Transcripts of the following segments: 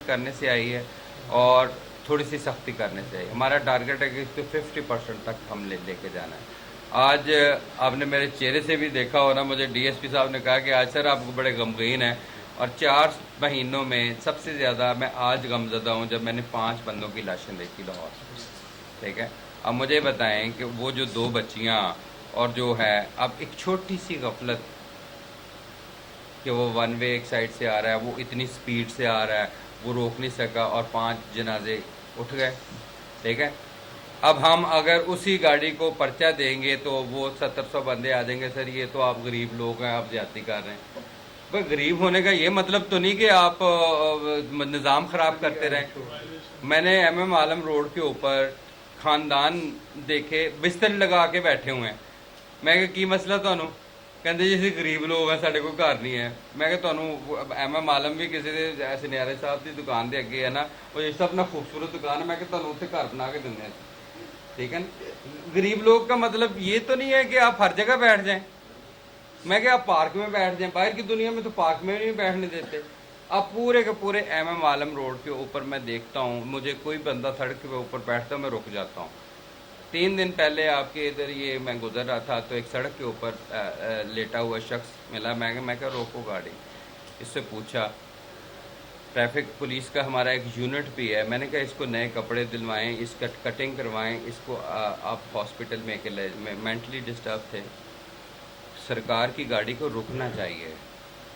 کرنے سے آئی ہے اور تھوڑی سی سختی کرنے سے آئی. ہمارا ٹارگیٹ ہے کہ اس کو 50% تک ہم لے کے جانا ہے. آج آپ نے میرے چہرے سے بھی دیکھا ہونا, مجھے ڈی ایس پی صاحب نے کہا کہ آج سر آپ کو بڑے غمگین ہیں, اور 4 مہینوں میں سب سے زیادہ میں آج غمزدہ ہوں جب میں نے 5 بندوں کی لاشیں دیکھی لاہور. ٹھیک ہے, اب مجھے بتائیں کہ وہ جو 2 بچیاں اور جو ہے اب ایک چھوٹی سی غفلت کہ وہ ون وے ایک سائڈ سے آ رہا ہے, وہ اتنی سپیڈ سے آ رہا ہے, وہ روک نہیں سکا اور 5 جنازے اٹھ گئے. ٹھیک ہے, اب ہم اگر اسی گاڑی کو پرچہ دیں گے تو وہ 700 بندے آ جائیں گے, سر یہ تو آپ غریب لوگ ہیں, آپ زیادتی کر رہے ہیں. بھائی غریب ہونے کا یہ مطلب تو نہیں کہ آپ نظام خراب کرتے رہیں. میں نے ایم عالم روڈ کے اوپر خاندان دیکھے بستر لگا کے بیٹھے ہوئے ہیں. میں کہ کی مسئلہ تانوں؟ کہندے جی غریب لوگ ہیں, ساڈے کوئی گھر نہیں ہے. میں کہ تانوں ایم عالم بھی کسی دے سنیارے صاحب کی دکان دے اگے ہے نا, وہ اس اپنا خوبصورت دکان ہے, میں کہ تانوں اتنے گھر بنا کے دینے ہیں. ٹھیک ہے نا, غریب لوگ کا مطلب یہ تو نہیں ہے کہ آپ ہر جگہ بیٹھ جائیں. میں کہ آپ پارک میں بیٹھ جائیں, باہر کی دنیا میں تو پارک میں نہیں بیٹھنے دیتے. اب پورے کے پورے ایم عالم روڈ کے اوپر میں دیکھتا ہوں, مجھے کوئی بندہ سڑک کے اوپر بیٹھتا میں رک جاتا ہوں. 3 دن پہلے آپ کے ادھر یہ میں گزر رہا تھا تو ایک سڑک کے اوپر لیٹا ہوا شخص ملا. میں کہ روکو گاڑی. اس سے پوچھا, ٹریفک پولیس کا ہمارا ایک یونٹ بھی ہے, میں نے کہا اس کو نئے کپڑے دلوائیں, اس کا کٹنگ کروائیں, اس کو آپ ہاسپٹل میں مینٹلی ڈسٹرب تھے. سرکار کی گاڑی کو رکنا چاہیے,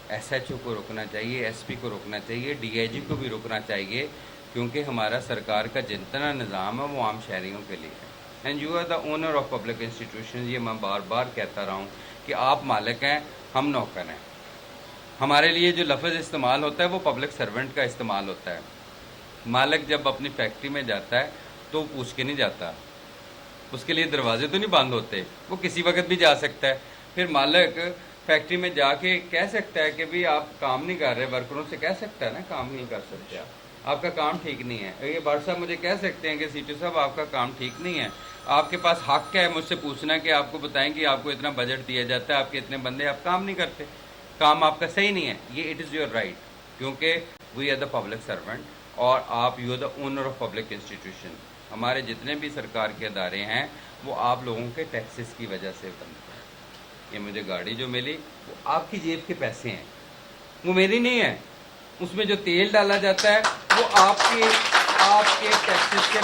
ایس ایچ او کو رکنا چاہیے, ایس پی کو رکنا چاہیے, ڈی آئی جی کو بھی رکنا چاہیے, کیونکہ ہمارا سرکار کا جتنا نظام ہے وہ عام شہریوں کے لیے ہے. And you are the owner of public institution. یہ میں بار بار کہتا رہا ہوں کہ آپ مالک ہیں, ہم نوکر ہیں. ہمارے لیے جو لفظ استعمال ہوتا ہے وہ پبلک سرونٹ کا استعمال ہوتا ہے. مالک جب اپنی فیکٹری میں جاتا ہے تو پوچھ کے نہیں جاتا, اس کے لیے دروازے تو نہیں بند ہوتے, وہ کسی وقت بھی جا سکتا ہے. پھر مالک فیکٹری میں جا کے کہہ سکتا ہے کہ بھی آپ کام نہیں کر رہے, ورکروں سے کہہ سکتا ہے نا کام نہیں کر سکتے, آپ کا کام ٹھیک نہیں ہے. یہ بار صاحب مجھے کہہ سکتے ہیں کہ سی ٹی صاحب آپ کا کام ٹھیک نہیں ہے, آپ کے پاس حق ہے مجھ سے پوچھنا کہ آپ کو بتائیں کہ آپ کو اتنا بجٹ دیا جاتا ہے, آپ کے اتنے بندے, آپ کام نہیں کرتے, کام آپ کا صحیح نہیں ہے. یہ اٹ از یور رائٹ, کیونکہ we are the public servant اور آپ you are the owner of public institution. ہمارے جتنے بھی سرکار کے ادارے ہیں وہ آپ لوگوں کے ٹیکسز کی وجہ سے بنتے ہیں. یہ مجھے گاڑی جو ملی وہ آپ کی جیب کے پیسے ہیں, وہ میری نہیں ہے. اس میں جو تیل ڈالا جاتا ہے وہ آپ کے ٹیکسز کے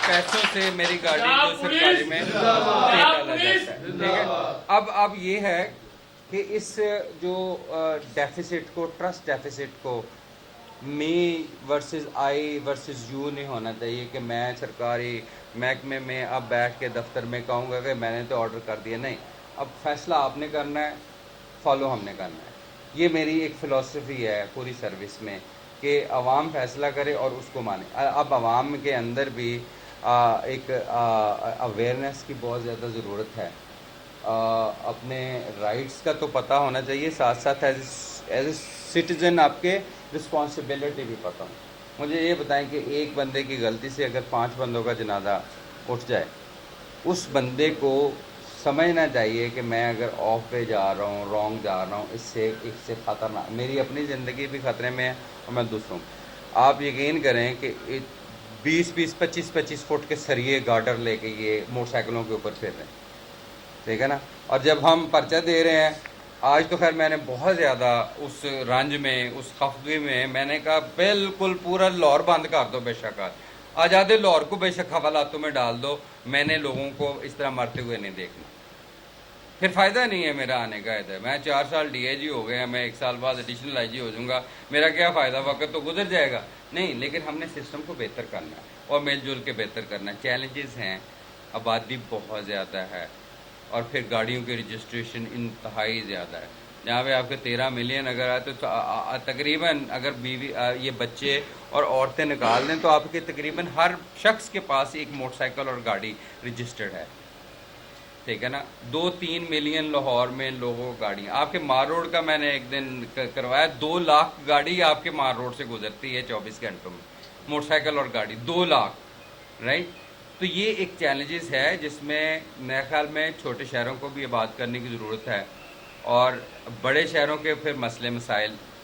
پیسوں سے میری گاڑی جو سرکاری میں تیل ڈالا جاتا ہے. ٹھیک ہے, اب یہ ہے کہ اس جو ڈیفیسٹ کو, ٹرسٹ ڈیفیسٹ کو می ورسز آئی ورسز یو نہیں ہونا چاہیے کہ میں سرکاری محکمے میں اب بیٹھ کے دفتر میں کہوں گا کہ میں نے تو آرڈر کر دیا. نہیں, اب فیصلہ آپ نے کرنا ہے, فالو ہم نے کرنا ہے. یہ میری ایک فلسفی ہے پوری سروس میں کہ عوام فیصلہ کرے اور اس کو مانے. اب عوام کے اندر بھی ایک اویئرنیس کی بہت زیادہ ضرورت ہے. اپنے رائٹس کا تو پتہ ہونا چاہیے, ساتھ ساتھ ایز اے سٹیزن آپ کے رسپانسبلٹی بھی پتہ ہوں. مجھے یہ بتائیں کہ ایک بندے کی غلطی سے اگر 5 بندوں کا جنازہ اٹھ جائے, اس بندے کو سمجھنا چاہیے کہ میں اگر آف پہ جا رہا ہوں, رانگ جا رہا ہوں, اس سے خطرناک, میری اپنی زندگی بھی خطرے میں ہے اور میں دوسروں. آپ یقین کریں کہ 20-25 فٹ کے سریے گارڈر لے کے یہ موٹر سائیکلوں کے اوپر پھر رہے ہیں. ٹھیک ہے نا, اور جب ہم پرچہ دے رہے ہیں, آج تو خیر میں نے بہت زیادہ اس رنج میں, اس خفگی میں نے کہا بالکل پورا لاہور بند کر دو, بے شک آزادے لاہور کو بے شک حوالاتوں میں ڈال دو, میں نے لوگوں کو اس طرح مرتے ہوئے نہیں دیکھنا. پھر فائدہ نہیں ہے میرا آنے کا ادھر. میں 4 سال ڈی اے جی ہو گیا, میں 1 سال بعد ایڈیشنل آئی جی ہو جاؤں گا, میرا کیا فائدہ, وقت تو گزر جائے گا. نہیں, لیکن ہم نے سسٹم کو بہتر کرنا ہے اور مل جل کے بہتر کرنا ہے. چیلنجز ہیں, آبادی بہت زیادہ ہے, اور پھر گاڑیوں کی رجسٹریشن انتہائی زیادہ ہے. جہاں پہ آپ کے 13 ملین اگر آئے تو تقریباً اگر بیوی یہ بچے اور عورتیں نکال دیں تو آپ کے تقریباً ہر شخص کے پاس ایک موٹر سائیکل اور گاڑی رجسٹرڈ ہے. ٹھیک ہے نا, 2-3 ملین لاہور میں لوگوں گاڑیاں. آپ کے مار روڈ کا میں نے ایک دن کروایا, 2 لاکھ گاڑی آپ کے مار روڈ سے گزرتی ہے 24 گھنٹوں میں, موٹر سائیکل اور گاڑی 2 لاکھ. رائٹ, تو یہ ایک چیلنجز ہے جس میں میرے خیال میں چھوٹے شہروں کو بھی بات کرنے کی ضرورت ہے, اور بڑے شہروں کے پھر مسئلے مسائل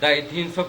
250-300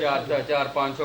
400-500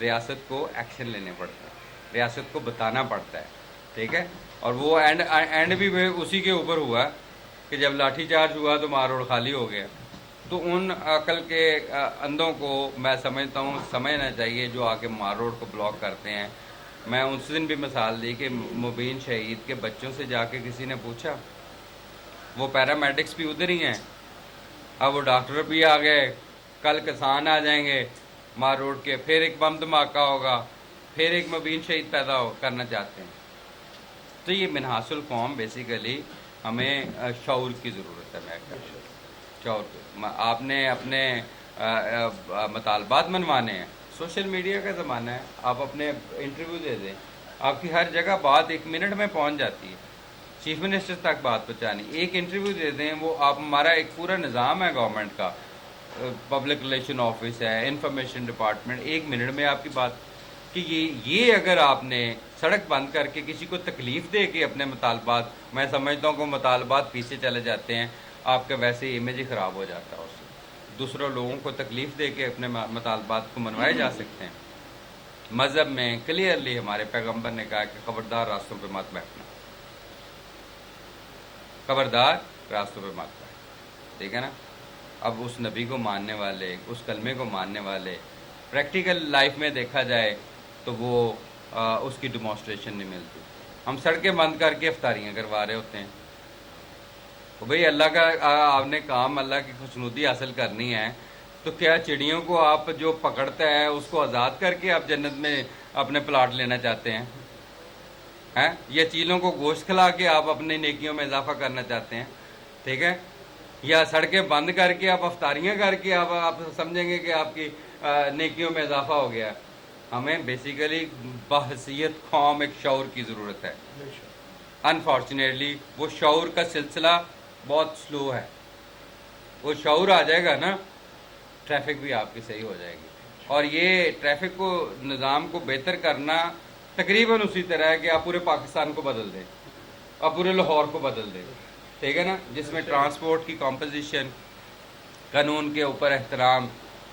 ریاست کو ایکشن لینے پڑتے ہیں، ریاست کو بتانا پڑتا ہے، ٹھیک ہے. اور وہ اینڈ بھی اسی کے اوپر ہوا کہ جب لاٹھی چارج ہوا تو مار روڈ خالی ہو گیا. تو ان عقل کے اندھوں کو میں سمجھتا ہوں سمجھنا چاہیے جو آ کے مار روڈ کو بلاک کرتے ہیں. میں اس دن بھی مثال دی کہ مبین شہید کے بچوں سے جا کے کسی نے پوچھا، وہ پیرامیڈکس بھی ادھر ہی ہیں، اب وہ ڈاکٹر بھی آ گئے، کل کسان آ جائیں گے مار روڈ کے، پھر ایک بم دھماکہ ہوگا، پھر ایک مبین شہید پیدا کرنا چاہتے ہیں. تو یہ منحاص القوم بیسیکلی ہمیں شعور کی ضرورت ہے. میں کہتا ہوں شعور، آپ نے اپنے مطالبات منوانے ہیں. سوشل میڈیا کا زمانہ ہے، آپ اپنے انٹرویو دے دیں، آپ کی ہر جگہ بات 1 منٹ میں پہنچ جاتی ہے. چیف منسٹر تک بات پہنچانی، ایک انٹرویو دے دیں، وہ آپ ہمارا ایک پورا نظام ہے گورنمنٹ کا، پبلک ریلیشن آفس ہے، انفارمیشن ڈپارٹمنٹ، 1 منٹ میں آپ کی بات. کہ یہ اگر آپ نے سڑک بند کر کے کسی کو تکلیف دے کے اپنے مطالبات، میں سمجھتا ہوں کہ مطالبات پیچھے چلے جاتے ہیں، آپ کا ویسے امیج ہی خراب ہو جاتا ہے. اس سے دوسروں لوگوں کو تکلیف دے کے اپنے مطالبات کو منوائے جا سکتے ہیں. مذہب میں کلیئرلی ہمارے پیغمبر نے کہا کہ خبردار راستوں پہ مت بیٹھنا، خبردار راستوں پہ مت بیٹھنا، ٹھیک ہے نا. اب اس نبی کو ماننے والے، اس کلمے کو ماننے والے، پریکٹیکل لائف میں دیکھا جائے تو وہ اس کی ڈیمانسٹریشن نہیں ملتی. ہم سڑکیں بند کر کے افطاریاں کروا رہے ہوتے ہیں. تو بھئی اللہ کا آپ نے کام، اللہ کی خوشنودی حاصل کرنی ہے، تو کیا چڑیوں کو آپ جو پکڑتا ہے اس کو آزاد کر کے آپ جنت میں اپنے پلاٹ لینا چاہتے ہیں؟ یا چیلوں کو گوشت کھلا کے آپ اپنی نیکیوں میں اضافہ کرنا چاہتے ہیں؟ ٹھیک ہے. یا سڑکیں بند کر کے آپ افطاریاں کر کے آپ سمجھیں گے کہ آپ کی نیکیوں میں اضافہ ہو گیا. ہمیں بیسیکلی بحیثیت قوم ایک شعور کی ضرورت ہے. انفارچونیٹلی وہ شعور کا سلسلہ بہت سلو ہے. وہ شعور آ جائے گا نا، ٹریفک بھی آپ کی صحیح ہو جائے گی. اور یہ ٹریفک کو، نظام کو بہتر کرنا تقریباً اسی طرح ہے کہ آپ پورے پاکستان کو بدل دیں، آپ پورے لاہور کو بدل دیں، ٹھیک ہے نا، جس میں ٹرانسپورٹ کی کمپوزیشن، قانون کے اوپر احترام،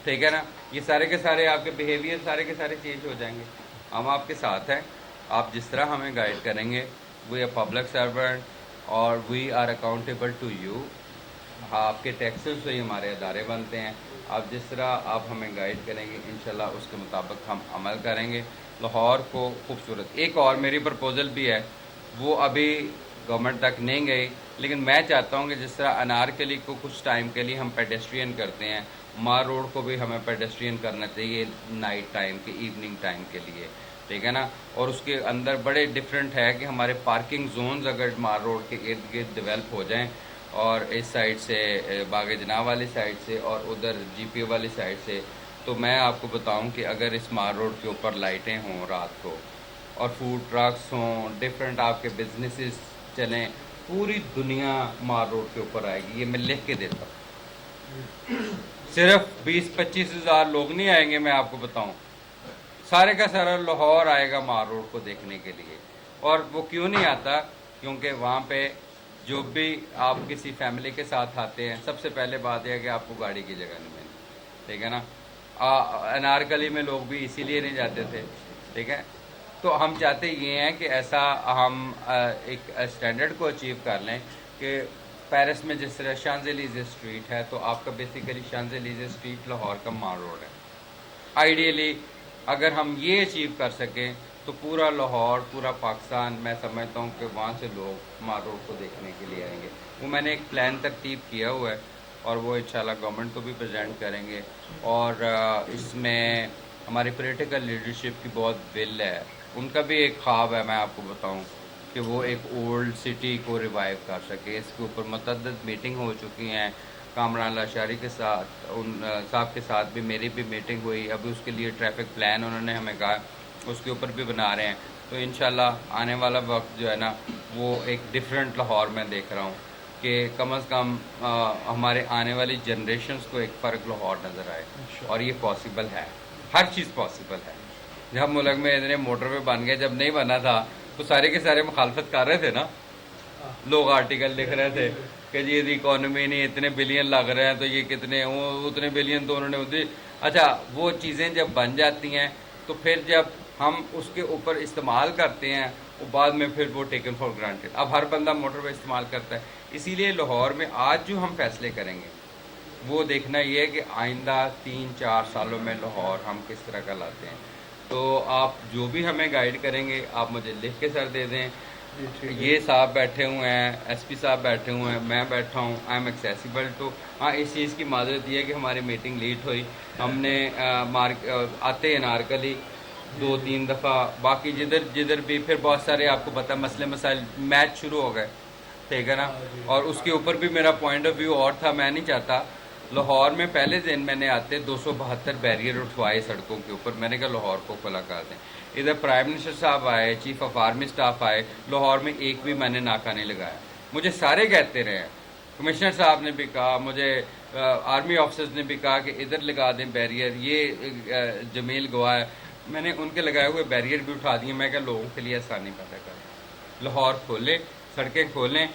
ٹھیک ہے نا، یہ سارے کے سارے آپ کے بیہیویئر سارے کے سارے چینج ہو جائیں گے. ہم آپ کے ساتھ ہیں، آپ جس طرح ہمیں گائیڈ کریں گے. وی آر پبلک سرونٹ اور we are accountable to you. آپ کے ٹیکسز سے ہی ہمارے ادارے بنتے ہیں. آپ جس طرح آپ ہمیں گائیڈ کریں گے انشاءاللہ اس کے مطابق ہم عمل کریں گے. لاہور کو خوبصورت، ایک اور میری پرپوزل بھی ہے، وہ ابھی گورنمنٹ تک نہیں گئی، لیکن میں چاہتا ہوں کہ جس طرح انارکلی کو کچھ ٹائم کے لیے ہم پیڈیسٹرین کرتے ہیں، مار روڈ کو بھی ہمیں پیڈیسٹرین کرنا چاہیے نائٹ ٹائم کے، ایوننگ ٹائم کے لیے، ٹھیک ہے نا. اور اس کے اندر بڑے ڈفرینٹ ہے کہ ہمارے پارکنگ زونز اگر مار روڈ کے ارد گرد ڈیولپ ہو جائیں، اور اس سائڈ سے باغ جناح والی سائڈ سے اور ادھر جی پی او والی سائڈ سے، تو میں آپ کو بتاؤں کہ اگر اس مار روڈ کے اوپر لائٹیں ہوں رات کو، اور فوڈ ٹرکس ہوں، ڈفرینٹ آپ کے بزنسز چلیں، پوری دنیا مار روڈ کے اوپر آئے گی. یہ میں لکھ کے دیتا ہوں. صرف 20-25 ہزار لوگ نہیں آئیں گے، میں آپ کو بتاؤں، سارے کا سارا لاہور آئے گا مار روڈ کو دیکھنے کے لیے. اور وہ کیوں نہیں آتا؟ کیونکہ وہاں پہ جو بھی آپ کسی فیملی کے ساتھ آتے ہیں، سب سے پہلے بات یہ ہے کہ آپ کو گاڑی کی جگہ نہیں ملتی، ٹھیک ہے نا. انارکلی میں لوگ بھی اسی لیے نہیں جاتے تھے، ٹھیک ہے. تو ہم چاہتے یہ ہیں کہ ایسا ہم ایک اسٹینڈرڈ کو اچیو کر لیں کہ پیرس میں جس طرح شانزلیزے اسٹریٹ ہے، تو آپ کا بیسیکلی شانزلیزے اسٹریٹ لاہور کا مار روڈ ہے. آئیڈیلی اگر ہم یہ اچیو کر سکیں تو پورا لاہور، پورا پاکستان، میں سمجھتا ہوں کہ وہاں سے لوگ مار روڈ کو دیکھنے کے لیے آئیں گے. وہ میں نے ایک پلان ترتیب کیا ہوا ہے اور وہ انشاءاللہ گورنمنٹ کو بھی پریزنٹ کریں گے. اور اس میں ہماری پولیٹیکل لیڈرشپ کی بہت ول ہے. ان کا بھی ایک خواب ہے، میں آپ کو بتاؤں، کہ وہ ایک اولڈ سٹی کو ریوائیو کر سکے. اس کے اوپر متعدد میٹنگ ہو چکی ہیں. کامران لاشاری کے ساتھ، ان صاحب کے ساتھ بھی میری بھی میٹنگ ہوئی. ابھی اس کے لیے ٹریفک پلان انہوں نے ہمیں کہا، اس کے اوپر بھی بنا رہے ہیں. تو انشاءاللہ آنے والا وقت جو ہے نا، وہ ایک ڈیفرنٹ لاہور میں دیکھ رہا ہوں کہ کم از کم ہمارے آنے والی جنریشنز کو ایک فرق لاہور نظر آئے. اور یہ پاسبل ہے، ہر چیز پاسبل ہے. جب ملک میں اتنے موٹر وے بن گئے، جب نہیں بنا تھا تو سارے کے سارے مخالفت کر رہے تھے نا. لوگ آرٹیکل لکھ رہے تھے کہ جی اکانومی نہیں، اتنے بلین لگ رہے ہیں، تو یہ کتنے، اتنے بلین تو انہوں نے. اچھا، وہ چیزیں جب بن جاتی ہیں تو پھر جب ہم اس کے اوپر استعمال کرتے ہیں وہ بعد میں پھر وہ ٹیکن فار گرانٹیڈ. اب ہر بندہ موٹر وے استعمال کرتا ہے. اسی لیے لاہور میں آج جو ہم فیصلے کریں گے وہ دیکھنا یہ ہے کہ آئندہ 3-4 سالوں میں لاہور ہم کس طرح کا لاتے ہیں. تو آپ جو بھی ہمیں گائیڈ کریں گے آپ مجھے لکھ کے سر دے دیں. یہ صاحب بیٹھے ہوئے ہیں, ایس پی صاحب بیٹھے ہوئے ہیں, میں بیٹھا ہوں, آئی ایم ایکسیسیبل ٹو. ہاں اس چیز کی معذرت یہ ہے کہ ہماری میٹنگ لیٹ ہوئی. ہم نے آتے ہیں نارکلی 2-3 دفعہ, باقی جدھر بھی پھر بہت سارے آپ کو پتہ مسئلے مسائل, میچ شروع ہو گئے, ٹھیک ہے نا. اور اس کے اوپر بھی میرا پوائنٹ آف ویو اور تھا. میں نہیں چاہتا لاہور میں پہلے دن میں نے آتے 272 بیریئر اٹھوائے سڑکوں کے اوپر. میں نے کہا لاہور کو کھلا کر دیں. ادھر پرائم منسٹر صاحب آئے, چیف آف آرمی سٹاف آئے, لاہور میں ایک بھی میں نے ناکہ نہیں لگایا. مجھے سارے کہتے رہے, کمشنر صاحب نے بھی کہا, مجھے آرمی آفیسرز نے بھی کہا کہ ادھر لگا دیں بیریئر. یہ جمیل گواہ ہے, میں نے ان کے لگائے ہوئے بیریئر بھی اٹھا دیے. میں کہا لوگوں کے لیے آسانی پیدا کریں, لاہور کھولیں, سڑکیں کھولیں,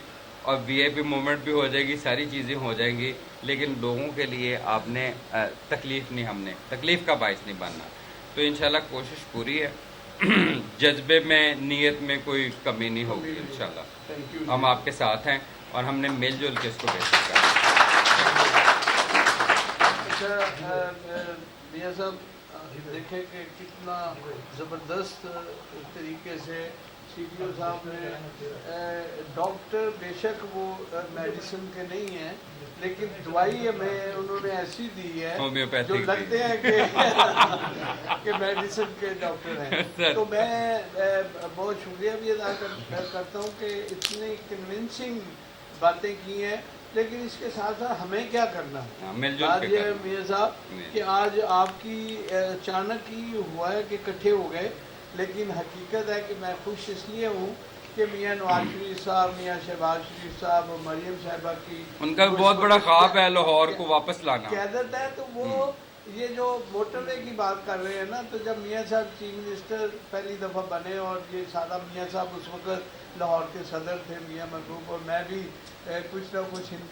اور وی آئی پی موومنٹ بھی ہو جائے گی, ساری چیزیں ہو جائیں گی. لیکن لوگوں کے لیے آپ نے تکلیف نہیں, ہم نے تکلیف کا باعث نہیں بننا. تو انشاءاللہ کوشش پوری ہے, جذبے میں نیت میں کوئی کمی نہیں ہوگی انشاءاللہ. ہم آپ کے ساتھ ہیں اور ہم نے مل جل کے اس کو بہتر کرنا. میاں صاحب دیکھیں کہ کتنا زبردست طریقے سے سی ڈی او صاحب نے, ڈاکٹر بے شک وہ میڈیسن کے نہیں ہیں لیکن دوائی ہمیں انہوں نے ایسی دی ہے جو لگتے ہیں کہ میڈیسن کے ڈاکٹر ہیں. تو میں بہت شکریہ بھی ادا کرتا ہوں کہ اتنی کنونسنگ باتیں کی ہیں. لیکن اس کے ساتھ ساتھ ہمیں کیا کرنا ہے آج یہ میاں صاحب کہ آج آپ کی اچانک ہی ہوا ہے کہ اکٹھے ہو گئے. لیکن حقیقت ہے کہ میں خوش اس لیے ہوں کہ میاں نواز شریف صاحب, میاں شہباز شریف صاحب, مریم صاحبہ کی ان کا بہت بڑا خواب ہے لاہور کو واپس لانا, قیادت ہے. تو وہ یہ جو موٹر وے کی بات کر رہے ہیں نا, تو جب میاں صاحب چیف منسٹر پہلی دفعہ بنے اور یہ سارا میاں صاحب اس وقت لاہور کے صدر تھے, میاں محبوب, اور میں بھی کچھ نہ کچھ